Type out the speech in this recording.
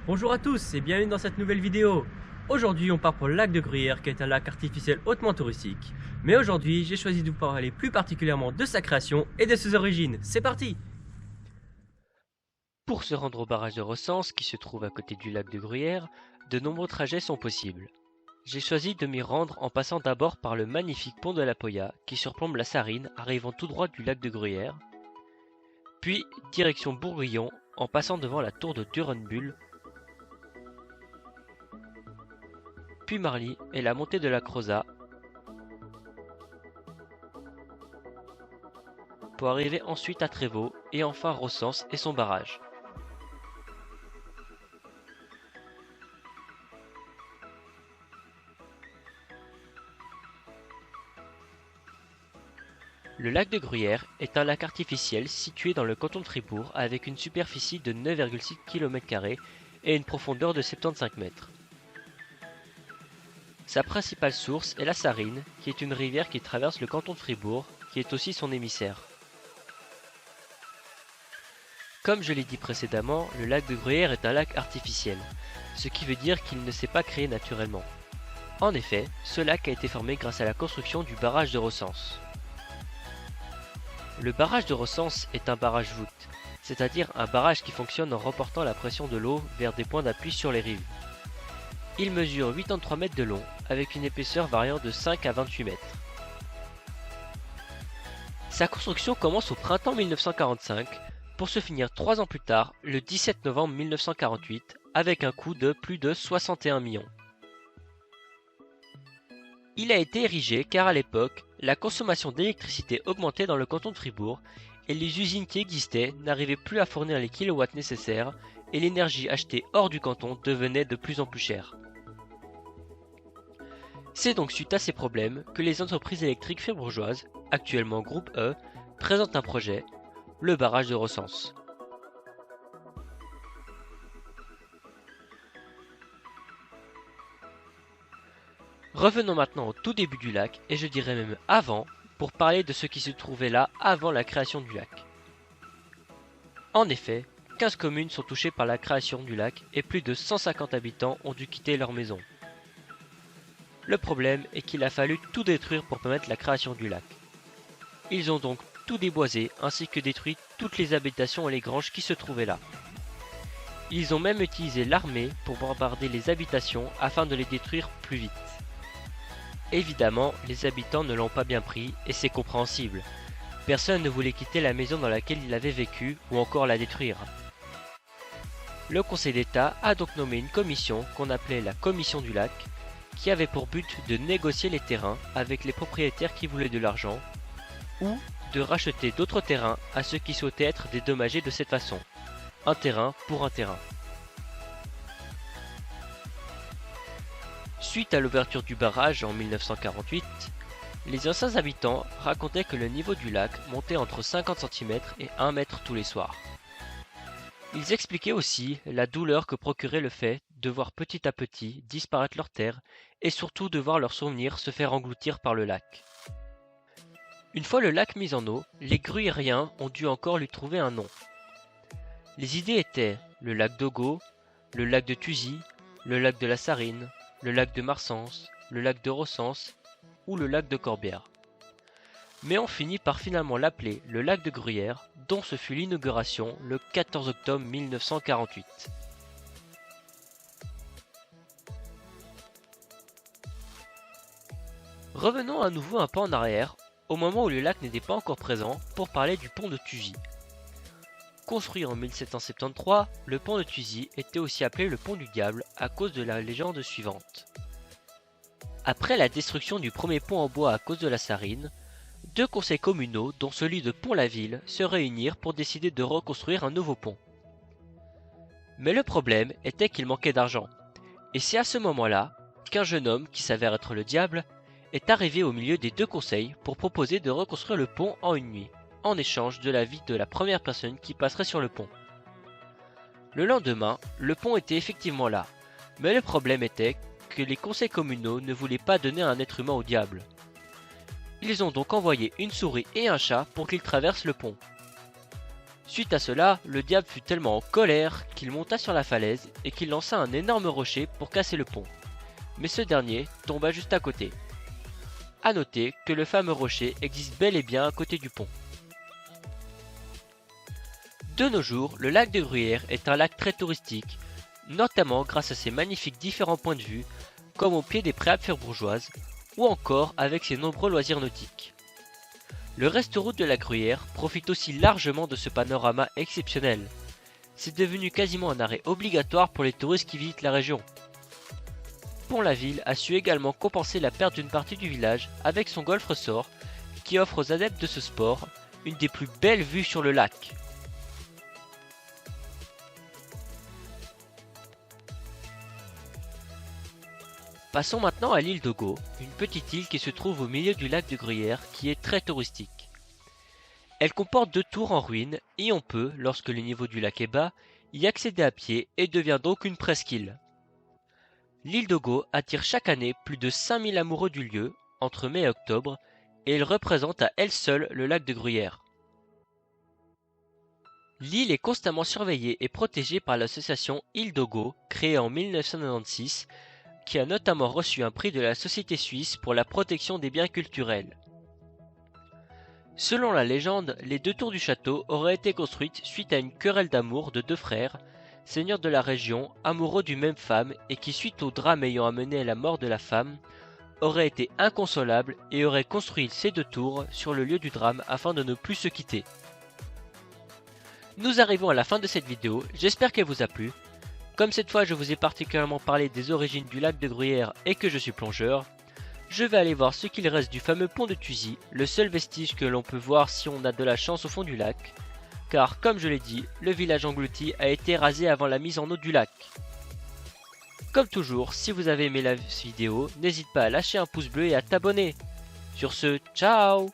Bonjour à tous et bienvenue dans cette nouvelle vidéo. Aujourd'hui on part pour le lac de Gruyère qui est un lac artificiel hautement touristique. Mais aujourd'hui j'ai choisi de vous parler plus particulièrement de sa création et de ses origines. C'est parti! Pour se rendre au barrage de Recense qui se trouve à côté du lac de Gruyère, de nombreux trajets sont possibles. J'ai choisi de m'y rendre en passant d'abord par le magnifique pont de la Poya qui surplombe la Sarine arrivant tout droit du lac de Gruyère, puis direction Bourguillon en passant devant la tour de Durenbuhl, puis Marly et la montée de la Crozat pour arriver ensuite à Trévaux et enfin Recense et son barrage. Le lac de Gruyère est un lac artificiel situé dans le canton de Fribourg avec une superficie de 9,6 km² et une profondeur de 75 mètres. Sa principale source est la Sarine, qui est une rivière qui traverse le canton de Fribourg, qui est aussi son émissaire. Comme je l'ai dit précédemment, le lac de Gruyère est un lac artificiel, ce qui veut dire qu'il ne s'est pas créé naturellement. En effet, ce lac a été formé grâce à la construction du barrage de Recense. Le barrage de Recense est un barrage voûte, c'est-à-dire un barrage qui fonctionne en reportant la pression de l'eau vers des points d'appui sur les rives. Il mesure 83 mètres de long, avec une épaisseur variant de 5 à 28 mètres. Sa construction commence au printemps 1945, pour se finir 3 ans plus tard, le 17 novembre 1948, avec un coût de plus de 61 millions. Il a été érigé car à l'époque, la consommation d'électricité augmentait dans le canton de Fribourg et les usines qui existaient n'arrivaient plus à fournir les kilowatts nécessaires et l'énergie achetée hors du canton devenait de plus en plus chère. C'est donc suite à ces problèmes que les entreprises électriques fribourgeoises, actuellement Groupe E, présentent un projet, le barrage de Recense. Revenons maintenant au tout début du lac, et je dirais même avant, pour parler de ce qui se trouvait là avant la création du lac. En effet, 15 communes sont touchées par la création du lac et plus de 150 habitants ont dû quitter leur maison. Le problème est qu'il a fallu tout détruire pour permettre la création du lac. Ils ont donc tout déboisé ainsi que détruit toutes les habitations et les granges qui se trouvaient là. Ils ont même utilisé l'armée pour bombarder les habitations afin de les détruire plus vite. Évidemment, les habitants ne l'ont pas bien pris et c'est compréhensible. Personne ne voulait quitter la maison dans laquelle il avait vécu ou encore la détruire. Le Conseil d'État a donc nommé une commission qu'on appelait la Commission du lac, qui avait pour but de négocier les terrains avec les propriétaires qui voulaient de l'argent ou de racheter d'autres terrains à ceux qui souhaitaient être dédommagés de cette façon. Un terrain pour un terrain. Suite à l'ouverture du barrage en 1948, les anciens habitants racontaient que le niveau du lac montait entre 50 cm et 1 mètre tous les soirs. Ils expliquaient aussi la douleur que procurait le fait de voir petit à petit disparaître leurs terres et surtout de voir leurs souvenirs se faire engloutir par le lac. Une fois le lac mis en eau, les Gruyériens ont dû encore lui trouver un nom. Les idées étaient le lac d'Ogo, le lac de Thuzy, le lac de la Sarine, le lac de Marsens, le lac de Recense ou le lac de Corbière. Mais on finit par finalement l'appeler le lac de Gruyère, dont ce fut l'inauguration le 14 octobre 1948. Revenons à nouveau un peu en arrière, au moment où le lac n'était pas encore présent, pour parler du pont de Thuzy. Construit en 1773, le pont de Thuzy était aussi appelé le pont du diable à cause de la légende suivante. Après la destruction du premier pont en bois à cause de la Sarine, 2 conseils communaux, dont celui de Pont-la-Ville, se réunirent pour décider de reconstruire un nouveau pont. Mais le problème était qu'il manquait d'argent, et c'est à ce moment-là qu'un jeune homme, qui s'avère être le diable, est arrivé au milieu des 2 conseils pour proposer de reconstruire le pont en une nuit, en échange de la vie de la première personne qui passerait sur le pont. Le lendemain, le pont était effectivement là, mais le problème était que les conseils communaux ne voulaient pas donner un être humain au diable. Ils ont donc envoyé une souris et un chat pour qu'ils traversent le pont. Suite à cela, le diable fut tellement en colère qu'il monta sur la falaise et qu'il lança un énorme rocher pour casser le pont. Mais ce dernier tomba juste à côté. A noter que le fameux rocher existe bel et bien à côté du pont. De nos jours, le lac de Gruyère est un lac très touristique, notamment grâce à ses magnifiques différents points de vue, comme au pied des préalpes fribourgeoises, ou encore avec ses nombreux loisirs nautiques. Le reste-route de la Gruyère profite aussi largement de ce panorama exceptionnel. C'est devenu quasiment un arrêt obligatoire pour les touristes qui visitent la région. Pont-la-Ville a su également compenser la perte d'une partie du village avec son golf ressort, qui offre aux adeptes de ce sport une des plus belles vues sur le lac. Passons maintenant à l'île d'Ogo, une petite île qui se trouve au milieu du lac de Gruyère qui est très touristique. Elle comporte 2 tours en ruine et on peut, lorsque le niveau du lac est bas, y accéder à pied et devient donc une presqu'île. L'île d'Ogo attire chaque année plus de 5000 amoureux du lieu, entre mai et octobre, et elle représente à elle seule le lac de Gruyère. L'île est constamment surveillée et protégée par l'association Île d'Ogo, créée en 1996, qui a notamment reçu un prix de la Société suisse pour la protection des biens culturels. Selon la légende, les 2 tours du château auraient été construites suite à une querelle d'amour de 2 frères, seigneurs de la région, amoureux d'une même femme et qui, suite au drame ayant amené à la mort de la femme, auraient été inconsolables et auraient construit ces 2 tours sur le lieu du drame afin de ne plus se quitter. Nous arrivons à la fin de cette vidéo, j'espère qu'elle vous a plu. Comme cette fois je vous ai particulièrement parlé des origines du lac de Gruyère et que je suis plongeur, je vais aller voir ce qu'il reste du fameux pont de Thuzy, le seul vestige que l'on peut voir si on a de la chance au fond du lac, car comme je l'ai dit, le village englouti a été rasé avant la mise en eau du lac. Comme toujours, si vous avez aimé la vidéo, n'hésite pas à lâcher un pouce bleu et à t'abonner. Sur ce, ciao!